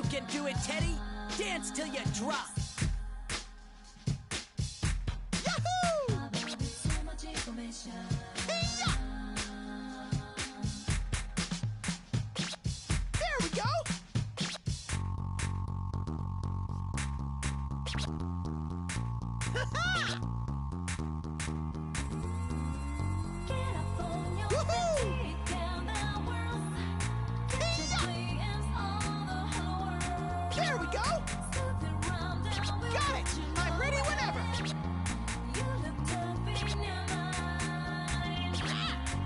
can do it, Teddy. Dance till you drop. Yahoo! There we go! There we go! Got it! I'm ready whenever!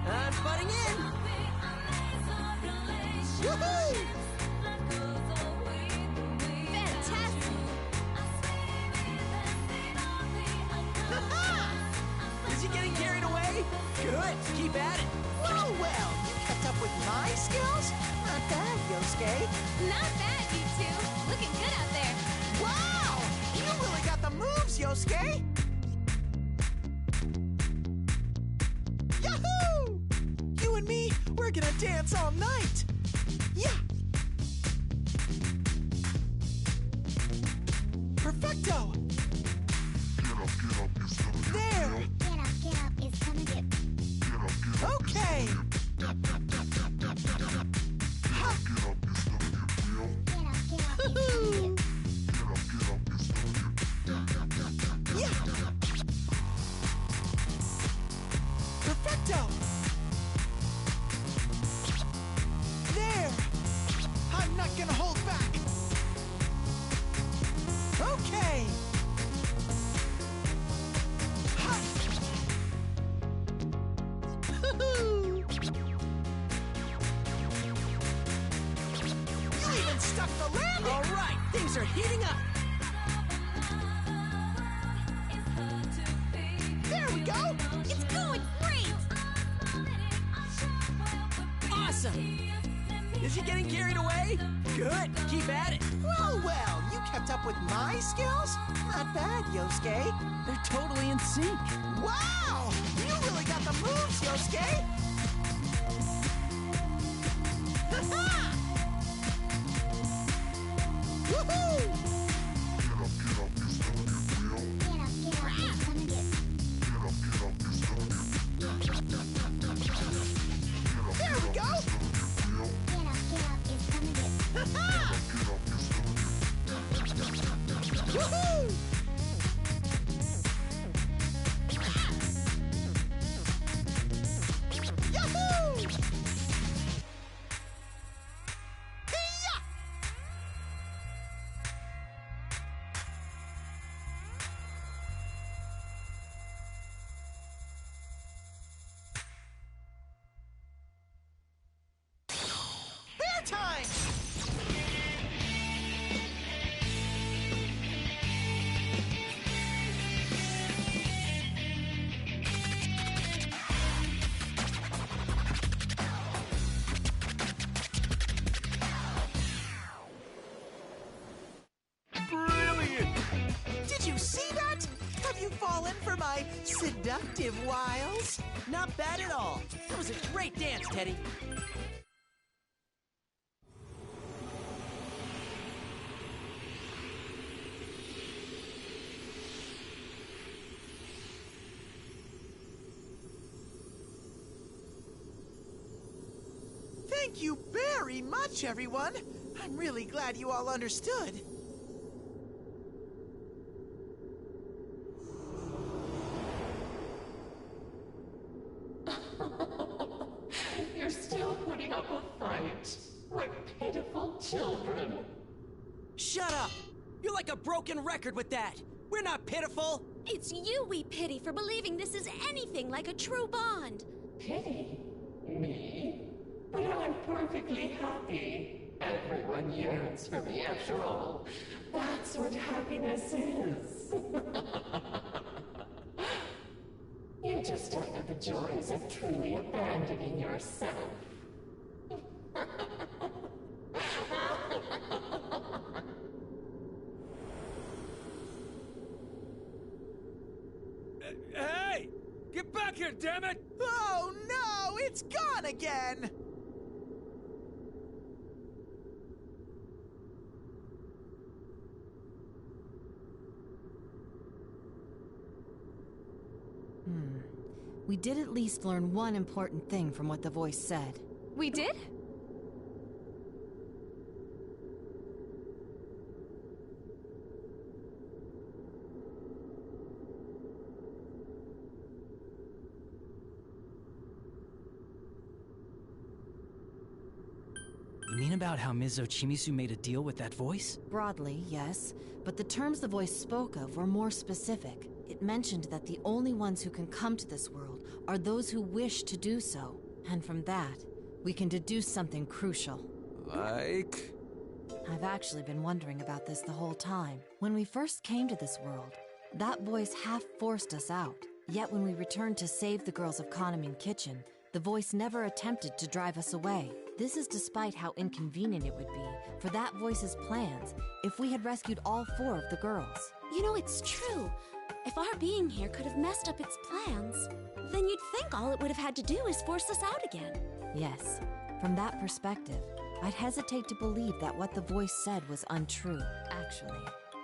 I'm butting in. Woohoo! Fantastic! Is he getting carried away? Good. Keep at it. Well, you kept up with my skills? Not bad, Yosuke. Not bad, you two. Looking good out there. Wow! You really got the moves, Yosuke! Yahoo! You and me, we're gonna dance all night! Yeah! Perfecto! There! Okay! Ha! Hoo-hoo! Yeah! Perfecto! There! I'm not gonna hold back! Okay! Ha! Hoo-hoo! You even stuck the landing! All right, things are heating up. There we go! It's going great! Awesome. Is he getting carried away? Good. Keep at it. Well, you kept up with my skills? Not bad, Yosuke. They're totally in sync. Wow! You really got the moves, Yosuke! Ha-ha! Woohoo! There we go! Ha-ha! Woohoo! Yahoo! Hey-ya! Fair time! Brilliant. Did you see that? Have you fallen for my seductive wiles? Not bad at all. That was a great dance, Teddy. Thank you very much, everyone. I'm really glad you all understood. You're still putting up a fight. Like pitiful children. Shut up. You're like a broken record with that. We're not pitiful. It's you we pity for believing this is anything like a true bond. Pity? Me? But I'm perfectly happy. Everyone yearns for me after all. That's what happiness is. You just don't know the joys of truly abandoning yourself. Hey! Get back here, damn it! Oh no, it's gone again! we did at least learn one important thing from what the voice said. We did? You mean about how Ms. Ochimizu made a deal with that voice? Broadly, yes, but the terms the voice spoke of were more specific. It mentioned that the only ones who can come to this world are those who wish to do so. And from that, we can deduce something crucial. Like? I've actually been wondering about this the whole time. When we first came to this world, that voice half forced us out. Yet when we returned to save the girls of Kahneman Kitchen, the voice never attempted to drive us away. This is despite how inconvenient it would be for that voice's plans if we had rescued all 4 of the girls. You know, it's true. If our being here could have messed up its plans, then you'd think all it would have had to do is force us out again. Yes, from that perspective, I'd hesitate to believe that what the voice said was untrue. Actually,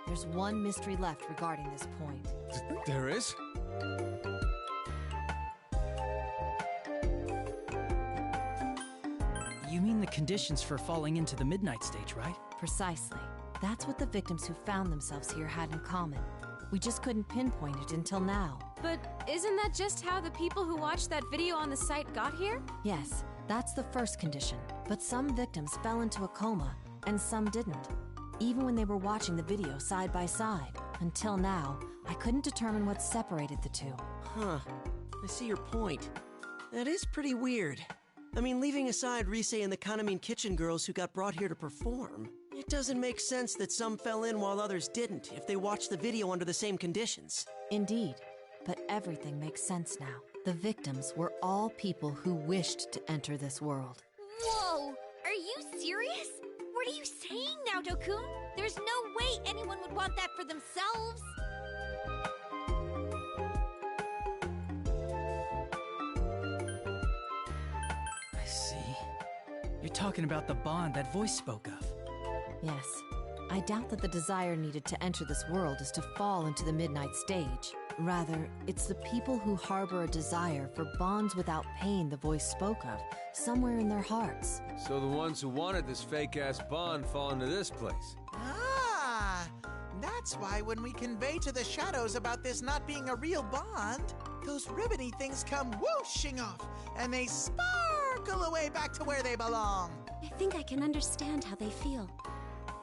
there's one mystery left regarding this point. There is? You mean the conditions for falling into the Midnight Stage, right? Precisely. That's what the victims who found themselves here had in common. We just couldn't pinpoint it until now. But isn't that just how the people who watched that video on the site got here? Yes, that's the first condition. But some victims fell into a coma, and some didn't. Even when they were watching the video side by side. Until now, I couldn't determine what separated the two. Huh. I see your point. That is pretty weird. I mean, leaving aside Rise and the Kahneman Kitchen girls who got brought here to perform, it doesn't make sense that some fell in while others didn't if they watched the video under the same conditions. Indeed, but everything makes sense now. The victims were all people who wished to enter this world. Whoa! Are you serious? What are you saying now, Dokun? There's no way anyone would want that for themselves. I see. You're talking about the bond that voice spoke of. Yes. I doubt that the desire needed to enter this world is to fall into the Midnight Stage. Rather, it's the people who harbor a desire for bonds without pain the voice spoke of, somewhere in their hearts. So the ones who wanted this fake-ass bond fall into this place. Ah, that's why when we convey to the shadows about this not being a real bond, those ribbony things come whooshing off, and they sparkle away back to where they belong. I think I can understand how they feel.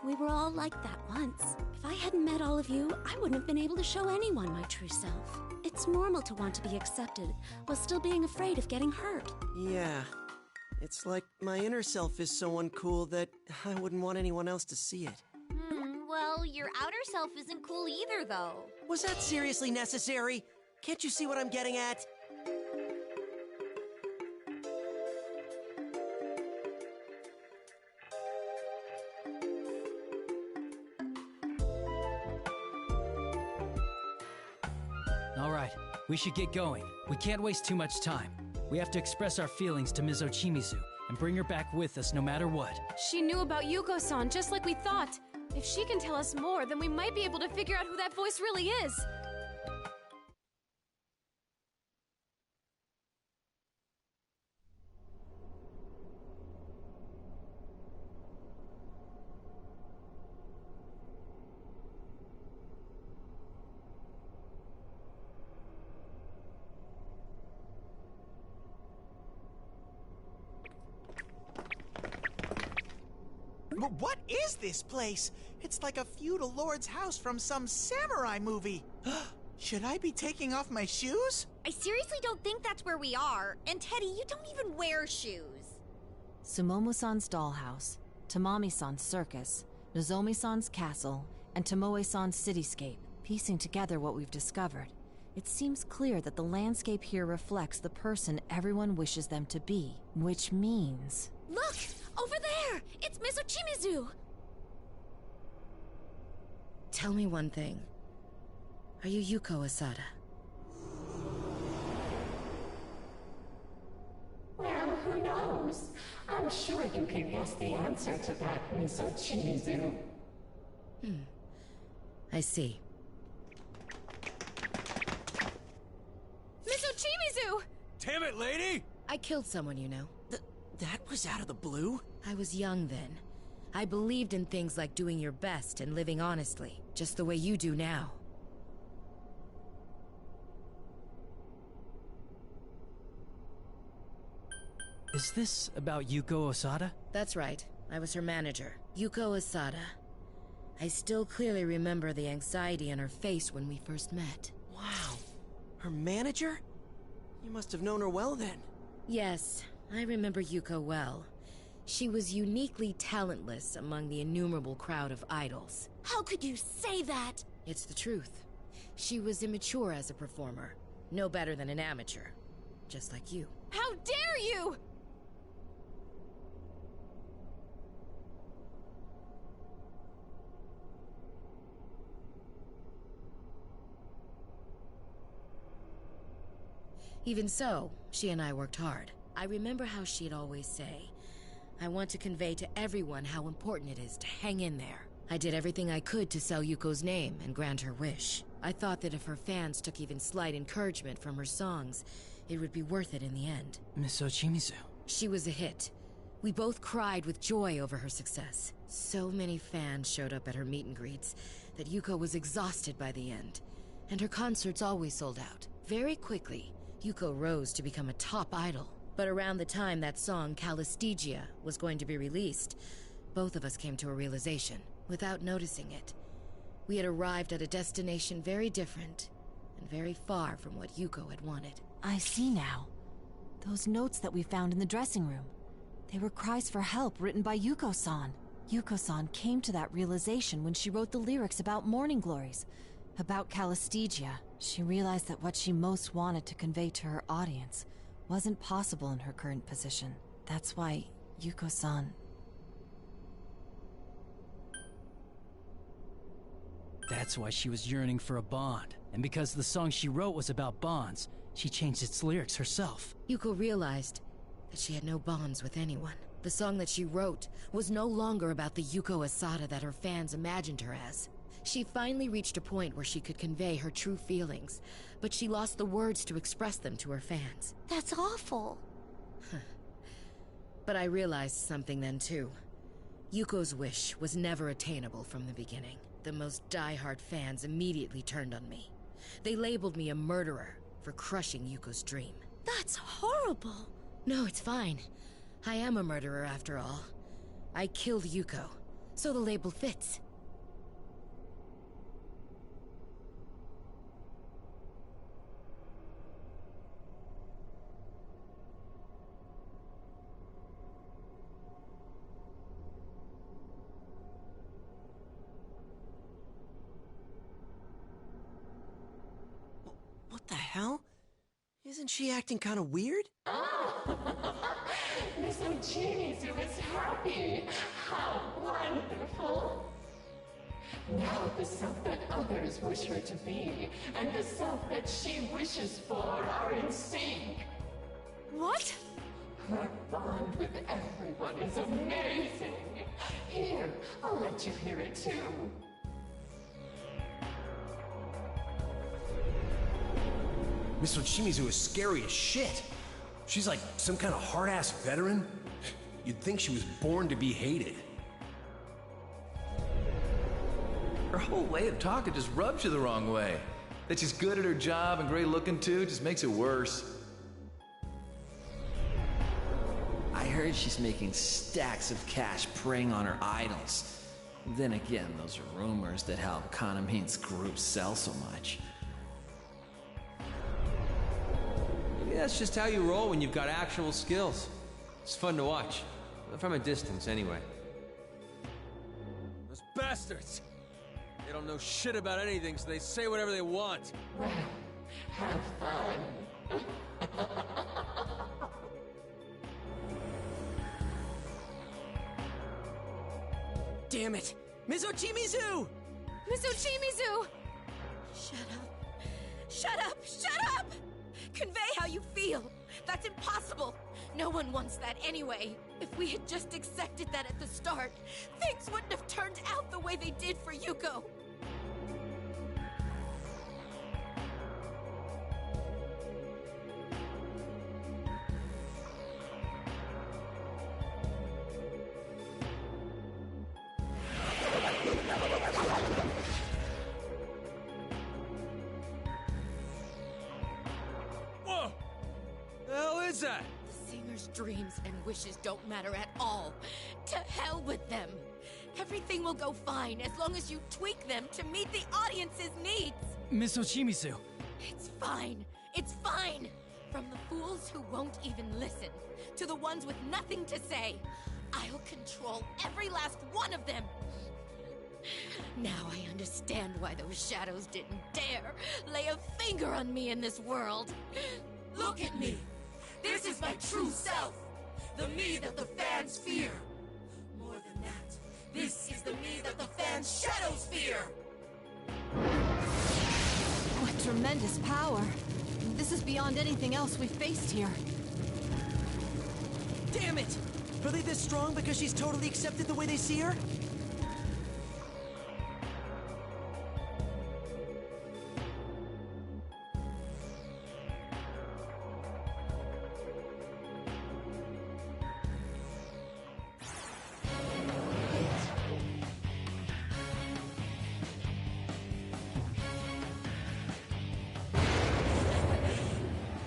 We were all like that once. If I hadn't met all of you, I wouldn't have been able to show anyone my true self. It's normal to want to be accepted, while still being afraid of getting hurt. Yeah. It's like my inner self is so uncool that I wouldn't want anyone else to see it. Well, your outer self isn't cool either, though. Was that seriously necessary? Can't you see what I'm getting at? All right, we should get going. We can't waste too much time. We have to express our feelings to Ms. Ochimizu and bring her back with us no matter what. She knew about Yuko-san just like we thought. If she can tell us more, then we might be able to figure out who that voice really is. What is this place? It's like a feudal lord's house from some samurai movie. Should I be taking off my shoes? I seriously don't think that's where we are. And Teddy, you don't even wear shoes. Sumomo-san's dollhouse, Tamami-san's circus, Nozomi-san's castle, and Tomoe-san's cityscape, piecing together what we've discovered. It seems clear that the landscape here reflects the person everyone wishes them to be, which means... Look! Over there! It's Ms. Ochimizu! Tell me one thing. Are you Yuko Asada? Well, who knows? I'm sure you can guess the answer to that, Miss Ochimizu. I see. Miss Ochimizu! Damn it, lady! I killed someone, you know. That was out of the blue? I was young then. I believed in things like doing your best and living honestly, just the way you do now. Is this about Yuko Osada? That's right. I was her manager, Yuko Osada. I still clearly remember the anxiety on her face when we first met. Wow. Her manager? You must have known her well then. Yes, I remember Yuko well. She was uniquely talentless among the innumerable crowd of idols. How could you say that? It's the truth. She was immature as a performer. No better than an amateur. Just like you. How dare you! Even so, she and I worked hard. I remember how she'd always say, I want to convey to everyone how important it is to hang in there. I did everything I could to sell Yuko's name and grant her wish. I thought that if her fans took even slight encouragement from her songs, it would be worth it in the end. Miss Ochimizu. She was a hit. We both cried with joy over her success. So many fans showed up at her meet and greets that Yuko was exhausted by the end. And her concerts always sold out. Very quickly, Yuko rose to become a top idol. But around the time that song, Calistegia, was going to be released, both of us came to a realization, without noticing it. We had arrived at a destination very different, and very far from what Yuko had wanted. I see now. Those notes that we found in the dressing room. They were cries for help written by Yuko-san. Yuko-san came to that realization when she wrote the lyrics about Morning Glories, about Calistegia. She realized that what she most wanted to convey to her audience wasn't possible in her current position. That's why Yuko-san... That's why she was yearning for a bond. And because the song she wrote was about bonds, she changed its lyrics herself. Yuko realized that she had no bonds with anyone. The song that she wrote was no longer about the Yuko Asada that her fans imagined her as. She finally reached a point where she could convey her true feelings, but she lost the words to express them to her fans. That's awful. But I realized something then too. Yuko's wish was never attainable from the beginning. The most die-hard fans immediately turned on me. They labeled me a murderer for crushing Yuko's dream. That's horrible. No, it's fine. I am a murderer after all. I killed Yuko, so the label fits. What the hell? Isn't she acting kind of weird? Miss Ochimizu is happy. How wonderful. Now the self that others wish her to be, and the self that she wishes for are in sync. What? Her bond with everyone is amazing. Here, I'll let you hear it too. Miss Ochimizu is scary as shit. She's like some kind of hard-ass veteran. You'd think she was born to be hated. Her whole way of talking just rubs you the wrong way. That she's good at her job and great looking too just makes it worse. I heard she's making stacks of cash preying on her idols. Then again, those are rumors that help Kanamine's group sell so much. Maybe that's just how you roll when you've got actual skills. It's fun to watch. From a distance, anyway. Those bastards! They don't know shit about anything, so they say whatever they want. Well, have fun. Damn it! Miss Ochimizu! Miss Ochimizu! Shut up. Shut up! Shut up! Convey how you feel. That's impossible. No one wants that anyway. If we had just accepted that at the start, things wouldn't have turned out the way they did for Yuko. dreams and wishes don't matter at all. To hell with them. Everything will go fine as long as you tweak them to meet the audience's needs. Miss Ochimizu. It's fine. It's fine. From the fools who won't even listen, to the ones with nothing to say, I'll control every last one of them. Now I understand why those shadows didn't dare lay a finger on me in this world. Look at me. This is my true self. The me that the fans fear. More than that, this is the me that the fans' shadows fear. What tremendous power. This is beyond anything else we've faced here. Damn it! Are they this strong because she's totally accepted the way they see her?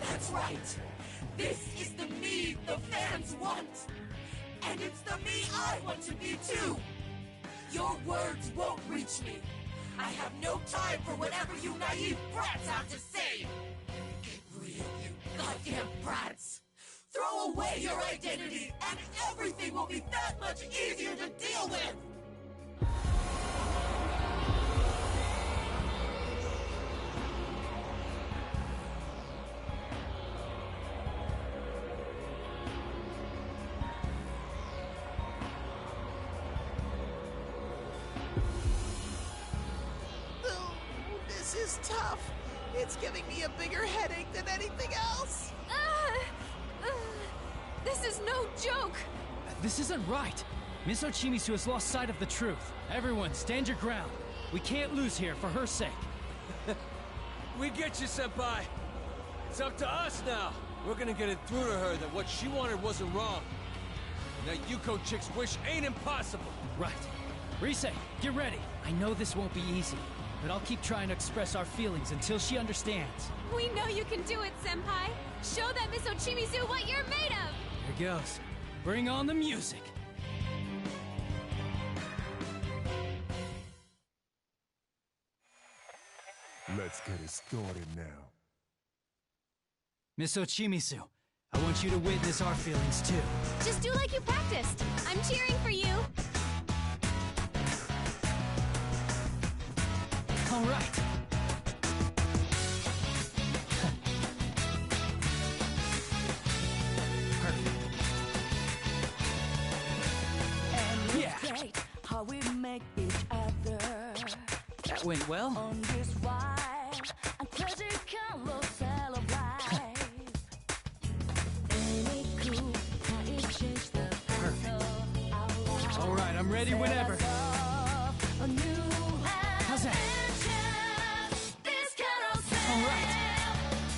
That's right! This is the me the fans want! And it's the me I want to be too! Your words won't reach me! I have no time for whatever you naive brats have to say! Get real, you goddamn brats! Throw away your identity, and everything will be that much easier to deal with! This is tough. It's giving me a bigger headache than anything else. This is no joke! This isn't right. Miss Ochimizu has lost sight of the truth. Everyone, stand your ground. We can't lose here for her sake. We get you, Senpai. It's up to us now. We're gonna get it through to her that what she wanted wasn't wrong. And that Yuko chick's wish ain't impossible. Right. Rise, get ready. I know this won't be easy, but I'll keep trying to express our feelings until she understands. We know you can do it, Senpai! Show that Miss Ochimizu what you're made of! Here goes. Bring on the music! Let's get it started now. Miss Ochimizu, I want you to witness our feelings too. Just do like you practiced! I'm cheering for you! All right. How we make each other. That went well. On this ride, a critical cell of life. Any clue how it changed the path of our lives. All right, I'm ready whenever. A new How's that? This carousel All right.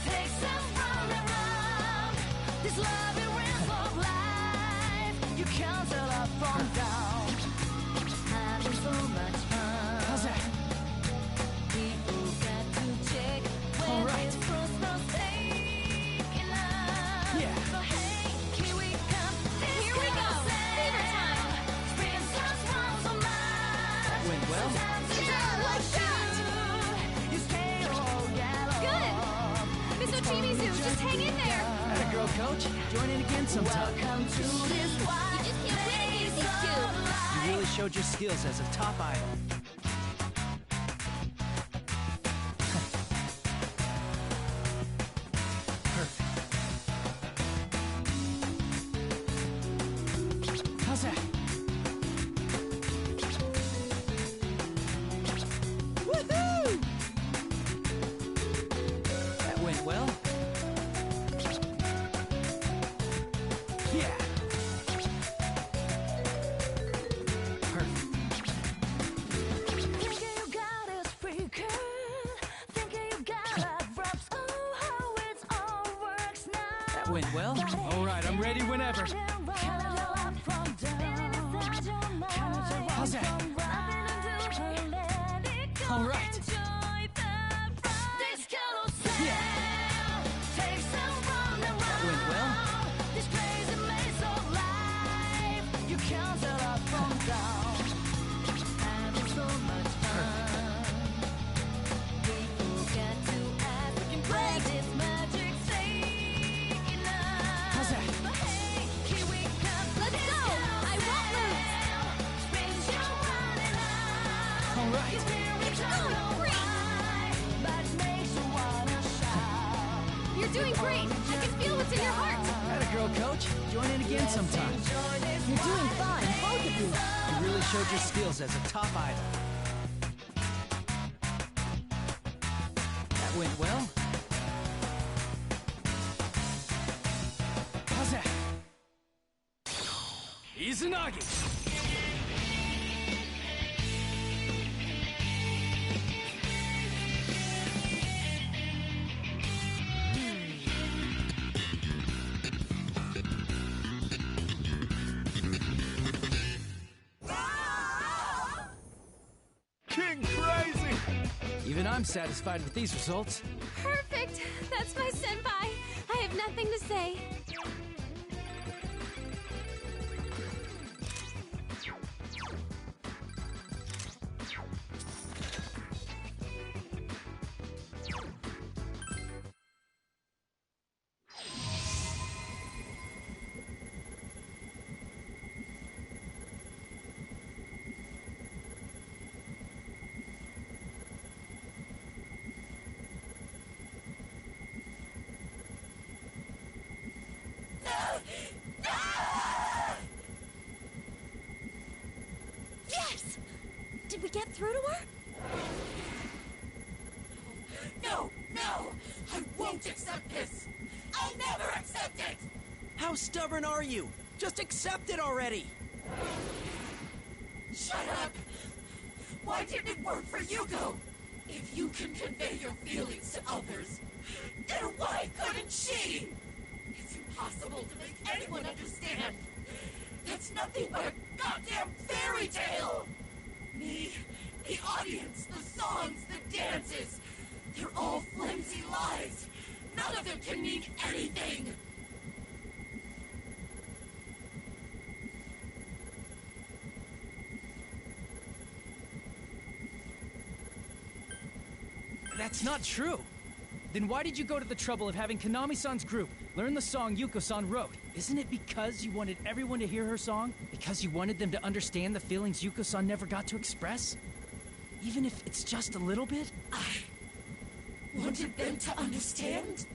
takes us round and round. This loving rhythm of life. You can't tell up from down. Having so much fun. How's that? People got to check when All right. it's crossroads taking us. Yeah. So hey, here we come. Here we go! Fever time! Spring starts once a month. That went well. Yeah, like that! You stay all yellow. Good! Miss Ochimizu, just hang in there! Atta girl, coach. Join in again sometime. Welcome to this wild You just can't win against these two! You really showed your skills as a top idol. Perfect. How's that? Woohoo! That went well. Yeah. Perfect. Thinking you got us freaking. Thinking you got our drops. Oh, how it all works now. That went well. All right, I'm ready whenever. How's that? All right. Yeah. That went well. right. You're doing great! I can feel what's in your heart! Atta girl, coach. Join in again sometime. You're doing fine, both of you. You really showed your skills as a top idol. That went well. How's that? Izanagi! King Crazy! Even I'm satisfied with these results. Perfect! That's my senpai! I have nothing to say. Yes! Did we get through to her? No! No! I won't accept this! I'll never accept it! How stubborn are you? Just accept it already! Shut up! Why didn't it work for Yuko? If you can convey your feelings to others, then why couldn't she? It's impossible to make anyone understand. That's nothing but a goddamn fairy tale! Me, the audience, the songs, the dances, they're all flimsy lies. None of them can mean anything! That's not true. Then why did you go to the trouble of having Konami-san's group learn the song Yuko-san wrote? Isn't it because you wanted everyone to hear her song? Because you wanted them to understand the feelings Yuko-san never got to express? Even if it's just a little bit? I wanted them to understand?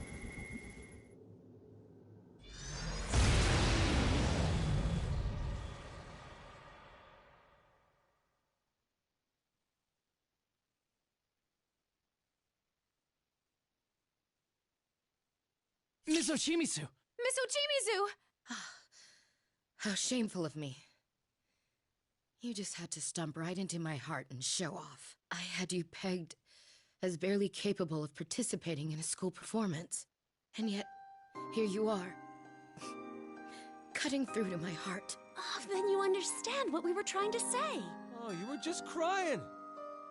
Miss Ochimizu! Miss Ochimizu! How shameful of me. You just had to stomp right into my heart and show off. I had you pegged as barely capable of participating in a school performance. And yet, here you are. Cutting through to my heart. Oh, then you understand what we were trying to say. Oh, you were just crying.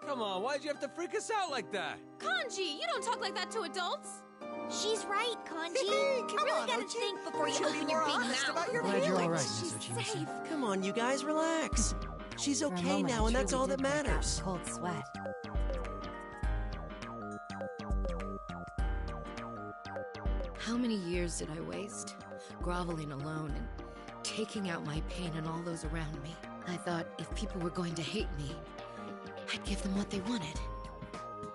Come on, why'd you have to freak us out like that? Kanji, you don't talk like that to adults! She's right, Kanji. Come You really on, gotta Ochi. think before you Should be open your more big honest mouth. about your Glad you're all right, feelings. Miss Ochimizu. Come on, you guys, relax. She's For a okay moment, now, I and that's truly all that did break out in matters. cold sweat. How many years did I waste? Groveling alone and taking out my pain on all those around me. I thought if people were going to hate me, I'd give them what they wanted.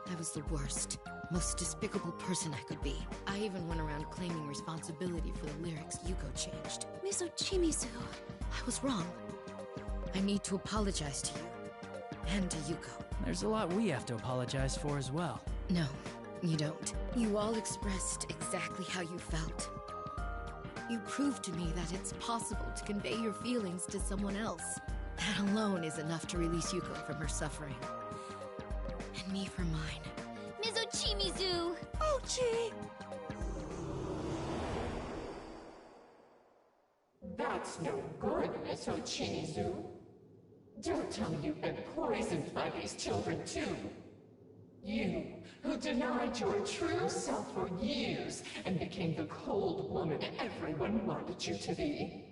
I was the worst, most despicable person I could be. I even went around claiming responsibility for the lyrics Yuko changed. Miss Ochimizu. I was wrong. I need to apologize to you. And to Yuko. There's a lot we have to apologize for as well. No, you don't. You all expressed exactly how you felt. You proved to me that it's possible to convey your feelings to someone else. That alone is enough to release Yuko from her suffering. And me from mine. Miss Ochimizu. Ochi! That's no good, Miss Ochimizu. Don't tell me you've been poisoned by these children, too. You, who denied your true self for years and became the cold woman everyone wanted you to be.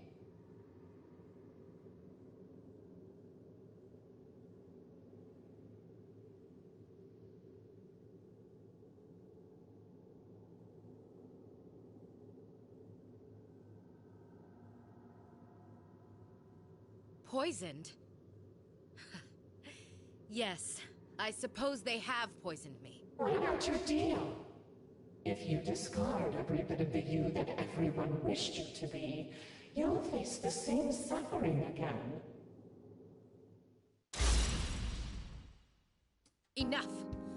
Poisoned? Yes, I suppose they have poisoned me. Why not your deal? If you discard every bit of the you that everyone wished you to be, you'll face the same suffering again. Enough!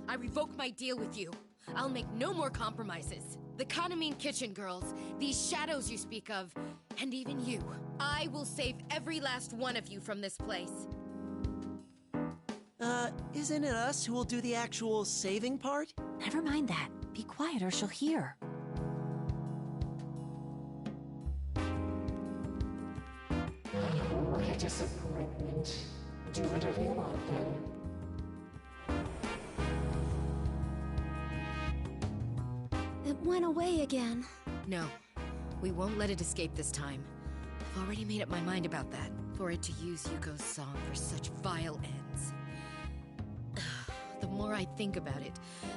I revoke my deal with you. I'll make no more compromises. The Kanamine Kitchen girls, these shadows you speak of, and even you. I will save every last one of you from this place. Isn't it us who will do the actual saving part? Never mind that. Be quiet or she'll hear. Oh, what a disappointment. Do whatever you want then. It went away again. No, we won't let it escape this time. I've already made up my mind about that. For it to use Yuko's song for such vile ends. The more I think about it,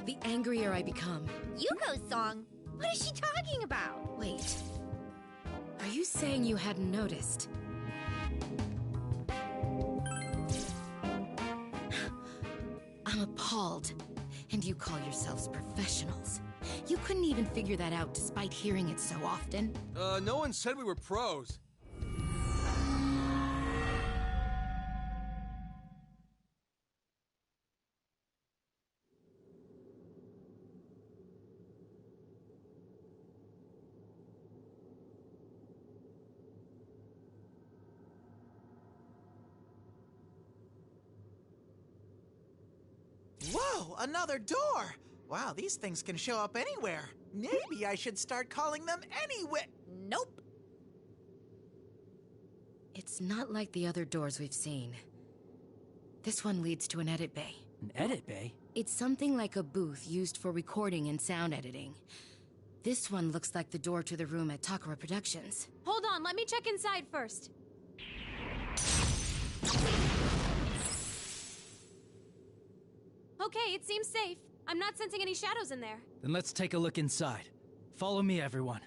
the angrier I become. Yuko's song? What is she talking about? Wait. Are you saying you hadn't noticed? I'm appalled. And you call yourselves professionals. You couldn't even figure that out despite hearing it so often. No one said we were pros. Whoa, another door! Wow, these things can show up anywhere. Maybe I should start calling them anyway. Nope. It's not like the other doors we've seen. This one leads to an edit bay. An edit bay? It's something like a booth used for recording and sound editing. This one looks like the door to the room at Takara Productions. Hold on, let me check inside first. Okay, it seems safe. I'm not sensing any shadows in there. Then let's take a look inside. Follow me, everyone.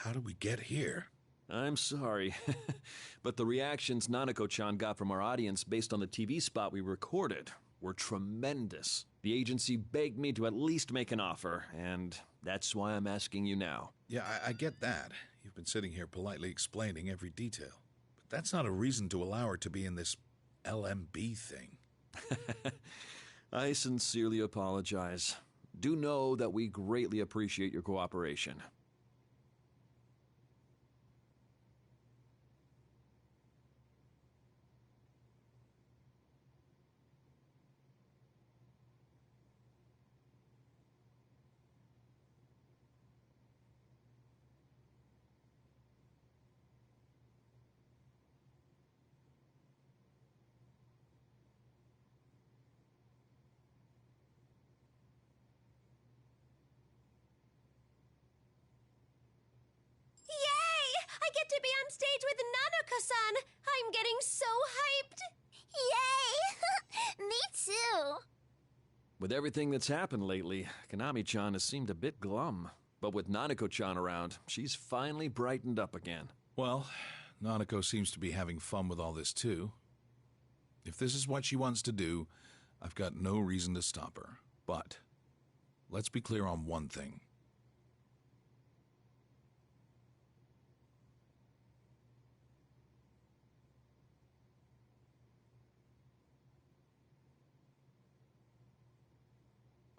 How did we get here? I'm sorry, but the reactions Nanako-chan got from our audience based on the TV spot we recorded were tremendous. The agency begged me to at least make an offer, and that's why I'm asking you now. Yeah, I get that. You've been sitting here politely explaining every detail. But that's not a reason to allow her to be in this LMB thing. I sincerely apologize. Do know that we greatly appreciate your cooperation. I get to be on stage with Nanako-san! I'm getting so hyped! Yay! Me too! With everything that's happened lately, Kanami-chan has seemed a bit glum. But with Nanako-chan around, she's finally brightened up again. Well, Nanako seems to be having fun with all this too. If this is what she wants to do, I've got no reason to stop her. But let's be clear on one thing.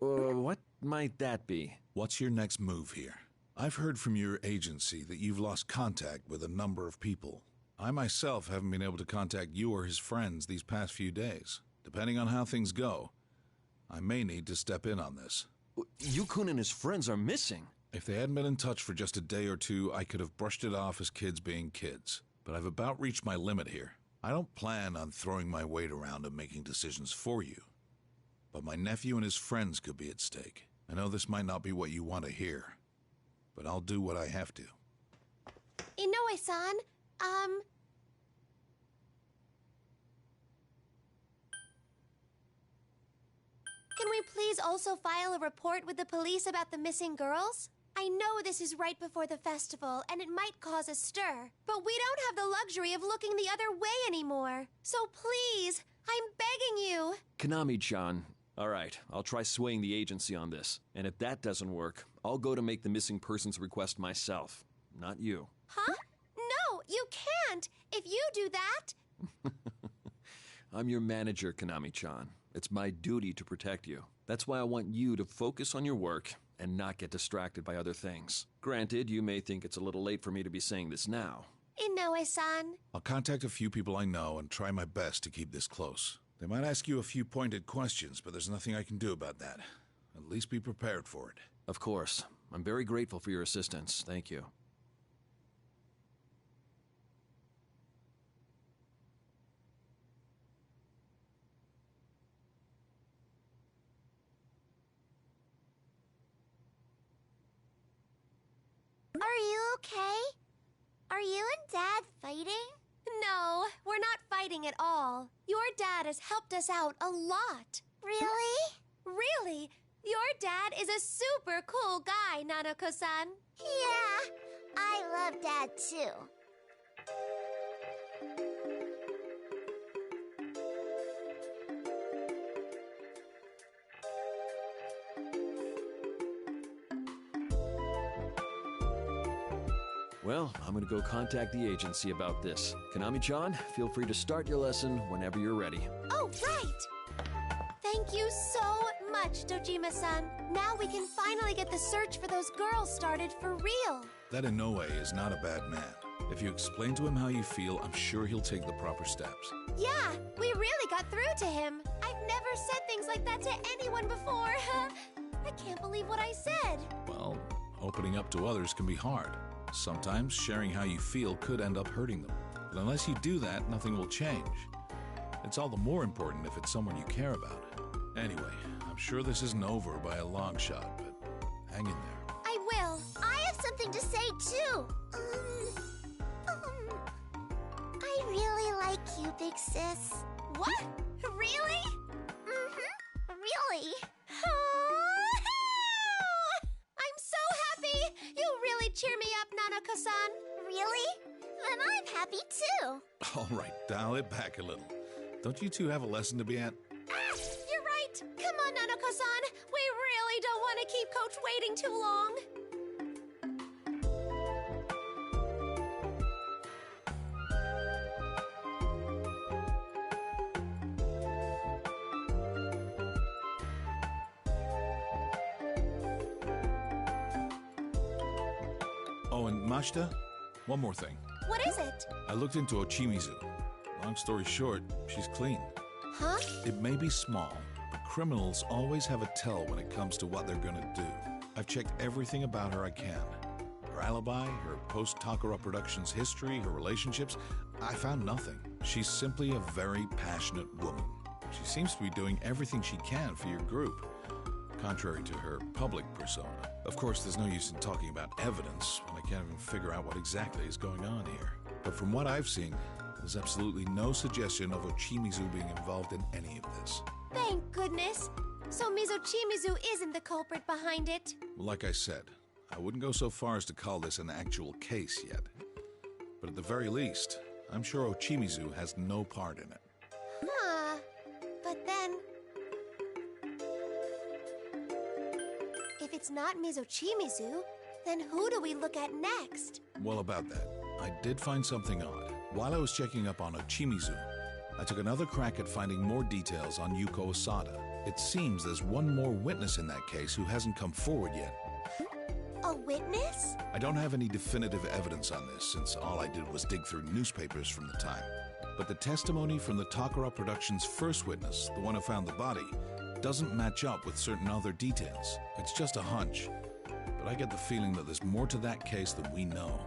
What might that be? What's your next move here? I've heard from your agency that you've lost contact with a number of people. I myself haven't been able to contact you or his friends these past few days. Depending on how things go, I may need to step in on this. Yukun and his friends are missing. If they hadn't been in touch for just a day or two, I could have brushed it off as kids being kids. But I've about reached my limit here. I don't plan on throwing my weight around and making decisions for you. But my nephew and his friends could be at stake. I know this might not be what you want to hear, but I'll do what I have to. Inoue-san, can we please also file a report with the police about the missing girls? I know this is right before the festival, and it might cause a stir, but we don't have the luxury of looking the other way anymore. So please, I'm begging you. Konami-chan, all right, I'll try swaying the agency on this. And if that doesn't work, I'll go to make the missing persons request myself, not you. Huh? No, you can't! If you do that... I'm your manager, Konami-chan. It's my duty to protect you. That's why I want you to focus on your work and not get distracted by other things. Granted, you may think it's a little late for me to be saying this now. Inoue-san. I'll contact a few people I know and try my best to keep this close. They might ask you a few pointed questions, but there's nothing I can do about that. At least be prepared for it. Of course. I'm very grateful for your assistance. Thank you. Are you okay? Are you and Dad fighting? No, we're not fighting at all. Your dad has helped us out a lot. Really? Really? Your dad is a super cool guy, Nanako-san. Yeah, I love Dad too. Well, I'm gonna go contact the agency about this. Konami-chan, feel free to start your lesson whenever you're ready. Oh, right! Thank you so much, Dojima-san. Now we can finally get the search for those girls started for real. That Inoue is not a bad man. If you explain to him how you feel, I'm sure he'll take the proper steps. Yeah, we really got through to him. I've never said things like that to anyone before. I can't believe what I said. Well, opening up to others can be hard. Sometimes sharing how you feel could end up hurting them. But unless you do that, nothing will change. It's all the more important if it's someone you care about. Anyway, I'm sure this isn't over by a long shot, but hang in there. I will. I have something to say too. I really like you, big sis. What? Really? Mm-hmm. Really. I'm so happy! You really cheer me up, Nanako-san. Really? Then I'm happy too. All right, dial it back a little. Don't you two have a lesson to be at? You're right. Come on, Nanako-san. We really don't want to keep Coach waiting too long. Oh, and Mashita, one more thing. What is it? I looked into Ochimizu. Long story short, she's clean. Huh? It may be small, but criminals always have a tell when it comes to what they're gonna do. I've checked everything about her I can. Her alibi, her post-Takara Productions history, her relationships. I found nothing. She's simply a very passionate woman. She seems to be doing everything she can for your group, contrary to her public persona. Of course, there's no use in talking about evidence when I can't even figure out what exactly is going on here. But from what I've seen, there's absolutely no suggestion of Ochimizu being involved in any of this. Thank goodness. So Mizochimizu isn't the culprit behind it. Well, like I said, I wouldn't go so far as to call this an actual case yet. But at the very least, I'm sure Ochimizu has no part in it. Huh. But then... if it's not Mizochimizu, then who do we look at next? Well, about that, I did find something odd. While I was checking up on Ochimizu, I took another crack at finding more details on Yuko Osada. It seems there's one more witness in that case who hasn't come forward yet. A witness? I don't have any definitive evidence on this, since all I did was dig through newspapers from the time. But the testimony from the Takara Productions' first witness, the one who found the body, doesn't match up with certain other details. It's just a hunch, but I get the feeling that there's more to that case than we know.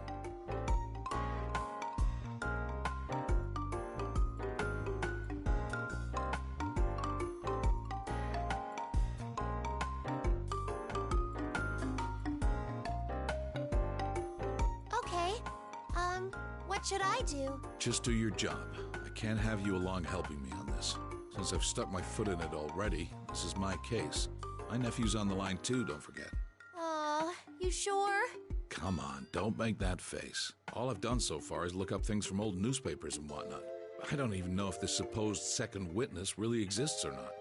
What should I do? Just do your job. I can't have you along helping me on this. Since I've stuck my foot in it already, this is my case. My nephew's on the line too, don't forget. Aw, you sure? Come on, don't make that face. All I've done so far is look up things from old newspapers and whatnot. I don't even know if this supposed second witness really exists or not.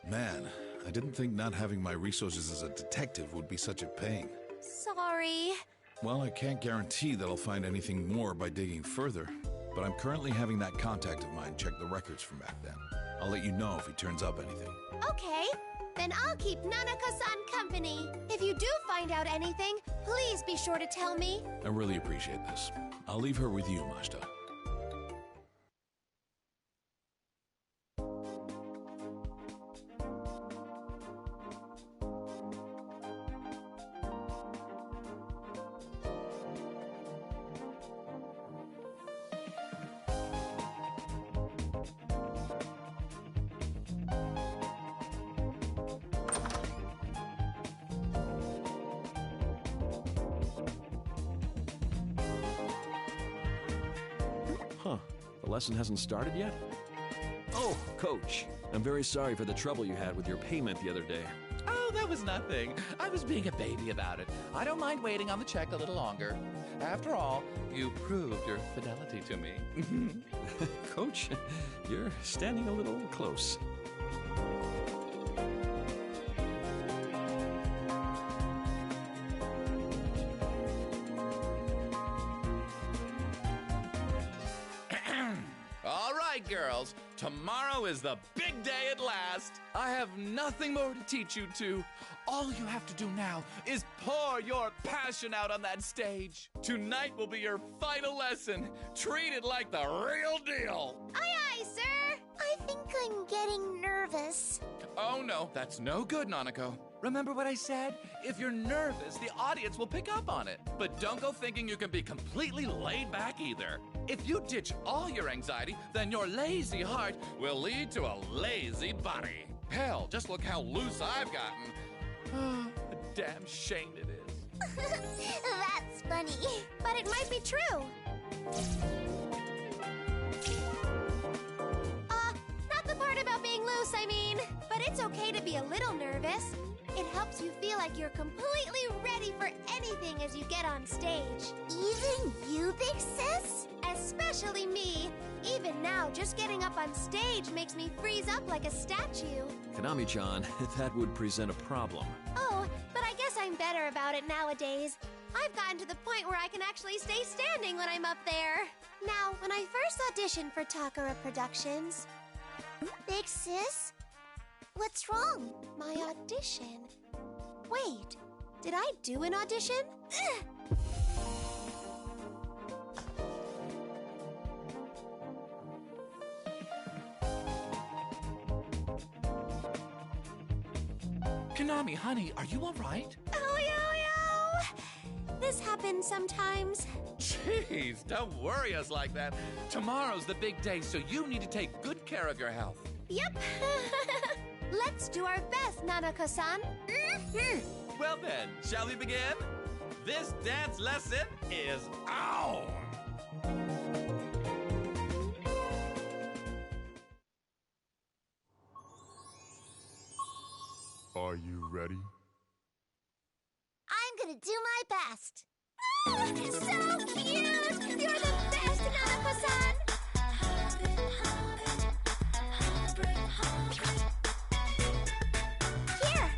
Man, I didn't think not having my resources as a detective would be such a pain. Sorry. Well, I can't guarantee that I'll find anything more by digging further, but I'm currently having that contact of mine check the records from back then. I'll let you know if he turns up anything. Okay, then I'll keep Nanako-san company. If you do find out anything, please be sure to tell me. I really appreciate this. I'll leave her with you, Mashita. Huh. The lesson hasn't started yet? Oh, Coach. I'm very sorry for the trouble you had with your payment the other day. Oh, that was nothing. I was being a baby about it. I don't mind waiting on the check a little longer. After all, you proved your fidelity to me. Coach, you're standing a little close. All right, girls. Tomorrow is the big day at last. I have nothing more to teach you two. All you have to do now is pour your passion out on that stage. Tonight will be your final lesson. Treat it like the real deal. Aye, aye, sir. I think I'm getting nervous. Oh, no, that's no good, Nanako. Remember what I said? If you're nervous, the audience will pick up on it. But don't go thinking you can be completely laid back either. If you ditch all your anxiety, then your lazy heart will lead to a lazy body. Hell, just look how loose I've gotten. Oh, a damn shame it is. That's funny. But it might be true. Not the part about being loose, I mean. But it's okay to be a little nervous. It helps you feel like you're completely ready for anything as you get on stage. Even you, Big Sis? Especially me. Even now, just getting up on stage makes me freeze up like a statue. Konami-chan, that would present a problem. Oh, but I guess I'm better about it nowadays. I've gotten to the point where I can actually stay standing when I'm up there. Now, when I first auditioned for Takara Productions... Big Sis? What's wrong? My audition? Wait, did I do an audition? Konami, honey, are you all right? Oh, yo! This happens sometimes. Jeez, don't worry us like that. Tomorrow's the big day, so you need to take good care of your health. Yep. Let's do our best, Nanako-san. Well then, shall we begin? This dance lesson is on! Are you ready? I'm gonna do my best. So cute! You're the best, Nanako-san! Here!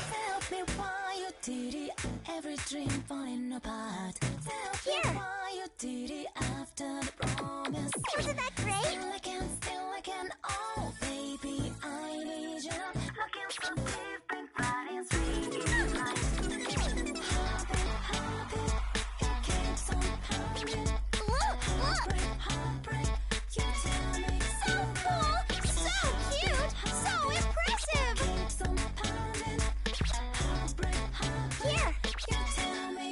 Tell me why you did it. Every dream falling apart. Tell me why you did it after the promise. Wasn't that great? Still I can, oh baby, I need you. Looking so deep in bodies, really like heartbeat, it keeps on pounding. Look! Heartbreak, you tell me So cool! So cute! So impressive! keeps on pounding. Heartbreak, Here! you tell me.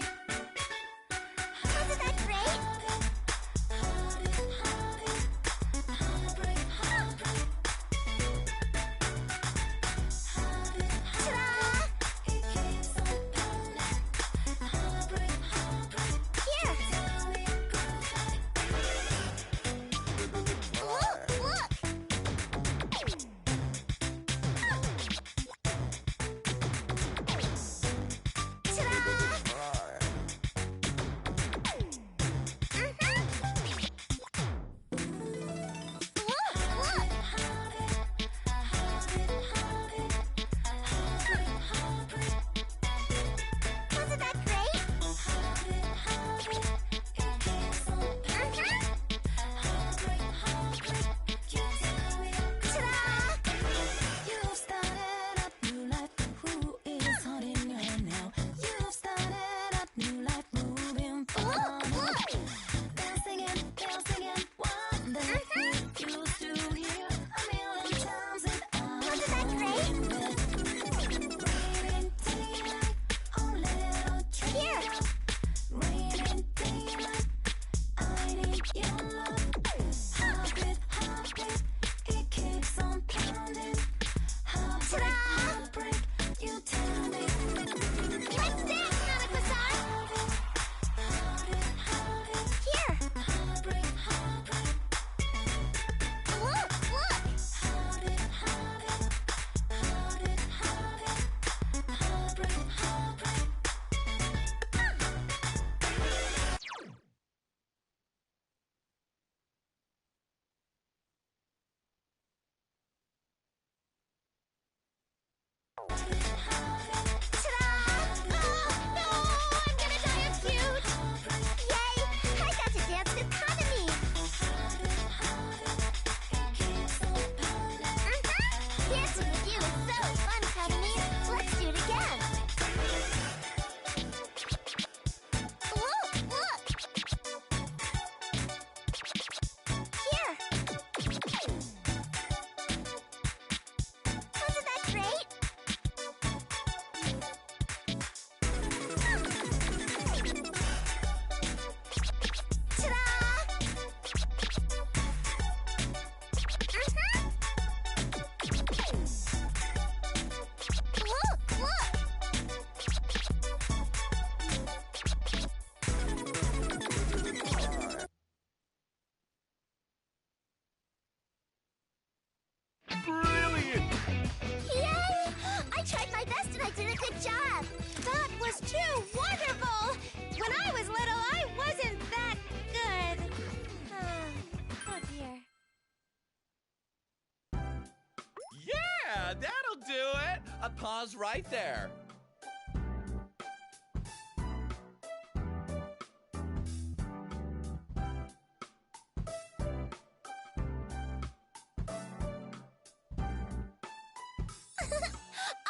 That'll do it. A pause right there.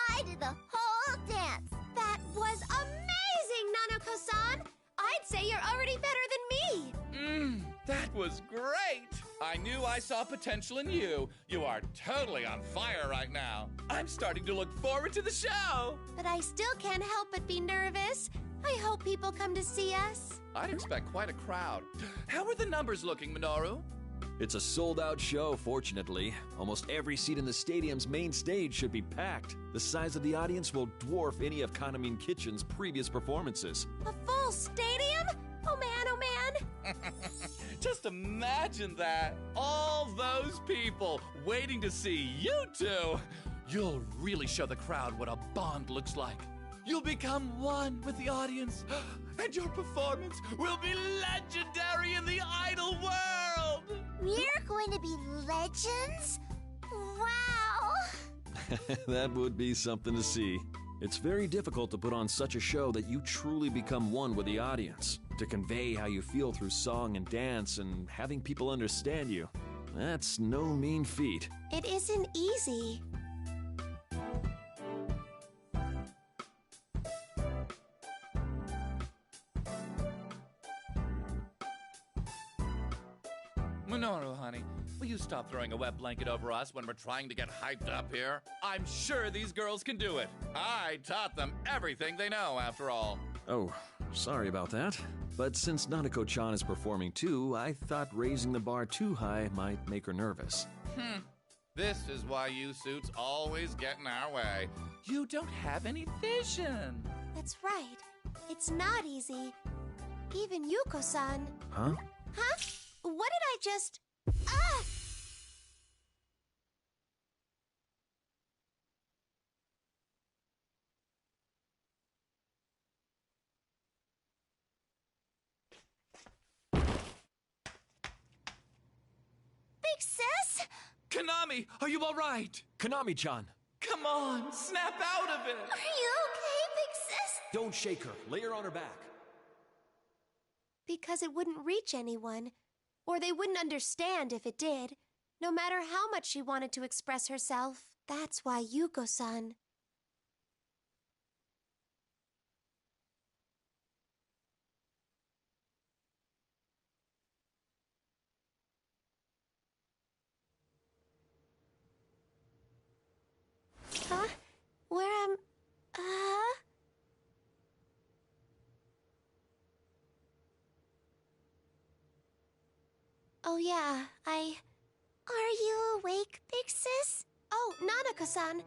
I did the whole dance. That was amazing, Nanako-san! I'd say you're already better than me! That was great! I knew I saw potential in you. You are totally on fire right now. I'm starting to look forward to the show. But I still can't help but be nervous. I hope people come to see us. I'd expect quite a crowd. How are the numbers looking, Minoru? It's a sold-out show, fortunately. Almost every seat in the stadium's main stage should be packed. The size of the audience will dwarf any of Kanamin Kitchen's previous performances. A full stadium? Oh man, Just imagine that. All those people waiting to see you two. You'll really show the crowd what a bond looks like. You'll become one with the audience, and your performance will be legendary in the idol world. We're going to be legends? Wow! That would be something to see. It's very difficult to put on such a show that you truly become one with the audience, to convey how you feel through song and dance and having people understand you. That's no mean feat. It isn't easy. Minoru, honey, will you stop throwing a wet blanket over us when we're trying to get hyped up here? I'm sure these girls can do it. I taught them everything they know, after all. Oh, sorry about that. But since Nanako-chan is performing too, I thought raising the bar too high might make her nervous. This is why you suits always get in our way. You don't have any vision. That's right. It's not easy. Even Yuko-san. Huh? Huh? What did I just... Ah! Big sis? Konami, are you all right? Konami-chan! Come on, snap out of it! Are you okay, big sis? Don't shake her. Lay her on her back. Because it wouldn't reach anyone. Or they wouldn't understand if it did. No matter how much she wanted to express herself. That's why Yuko-san... Huh? Where am... Oh yeah, Are you awake, big sis? Oh, Nanako-san.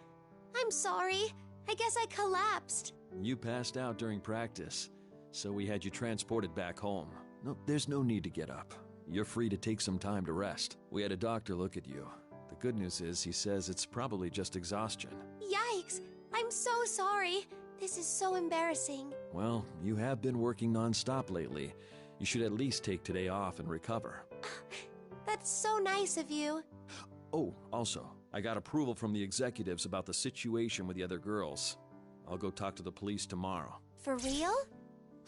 I'm sorry. I guess I collapsed. You passed out during practice, so we had you transported back home. No, there's no need to get up. You're free to take some time to rest. We had a doctor look at you. The good news is he says it's probably just exhaustion. Yikes! I'm so sorry. This is so embarrassing. Well, you have been working non-stop lately. You should at least take today off and recover. That's so nice of you. Oh, also, I got approval from the executives about the situation with the other girls. I'll go talk to the police tomorrow. For real?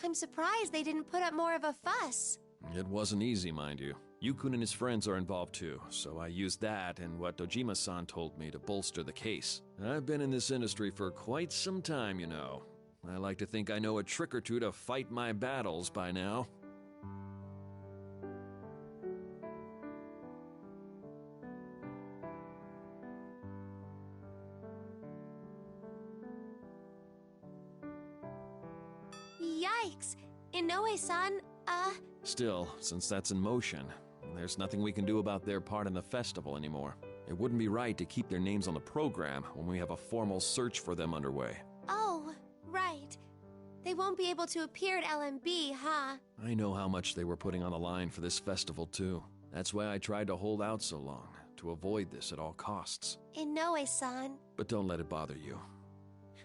I'm surprised they didn't put up more of a fuss. It wasn't easy, mind you. Yukun and his friends are involved too, so I used that and what Dojima-san told me to bolster the case. I've been in this industry for quite some time, you know. I like to think I know a trick or two to fight my battles by now. Yikes! Inoue-san, Still, since that's in motion, there's nothing we can do about their part in the festival anymore. It wouldn't be right to keep their names on the program when we have a formal search for them underway. Oh, right. They won't be able to appear at LMB, huh? I know how much they were putting on the line for this festival, too. That's why I tried to hold out so long, to avoid this at all costs. Inoue-san. But don't let it bother you.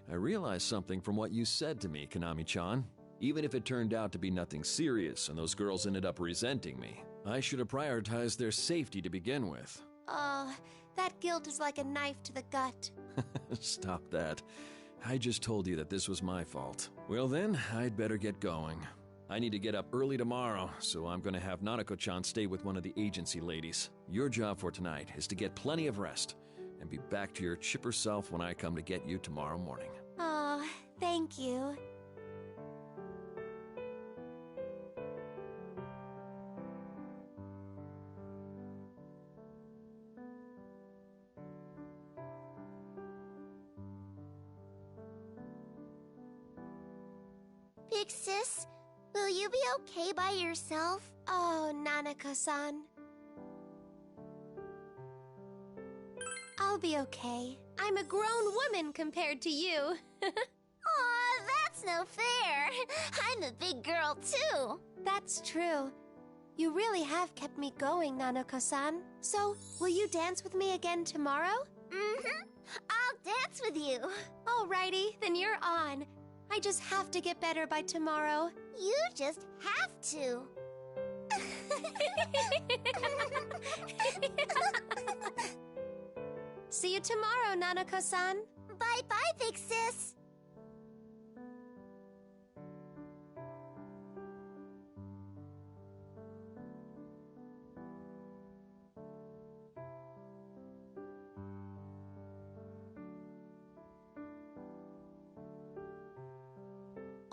I realized something from what you said to me, Konami-chan. Even if it turned out to be nothing serious and those girls ended up resenting me, I should have prioritized their safety to begin with. Oh, that guilt is like a knife to the gut. Stop that. I just told you that this was my fault. Well then, I'd better get going. I need to get up early tomorrow, so I'm going to have Nanako-chan stay with one of the agency ladies. Your job for tonight is to get plenty of rest and be back to your chipper self when I come to get you tomorrow morning. Oh, thank you. Big sis, will you be okay by yourself? Oh, Nanako-san. I'll be okay. I'm a grown woman compared to you. Aw, that's no fair. I'm a big girl, too. That's true. You really have kept me going, Nanako-san. So, will you dance with me again tomorrow? Mm-hmm. I'll dance with you. Alrighty, then you're on. I just have to get better by tomorrow. You just have to. See you tomorrow, Nanako-san. Bye-bye, big sis.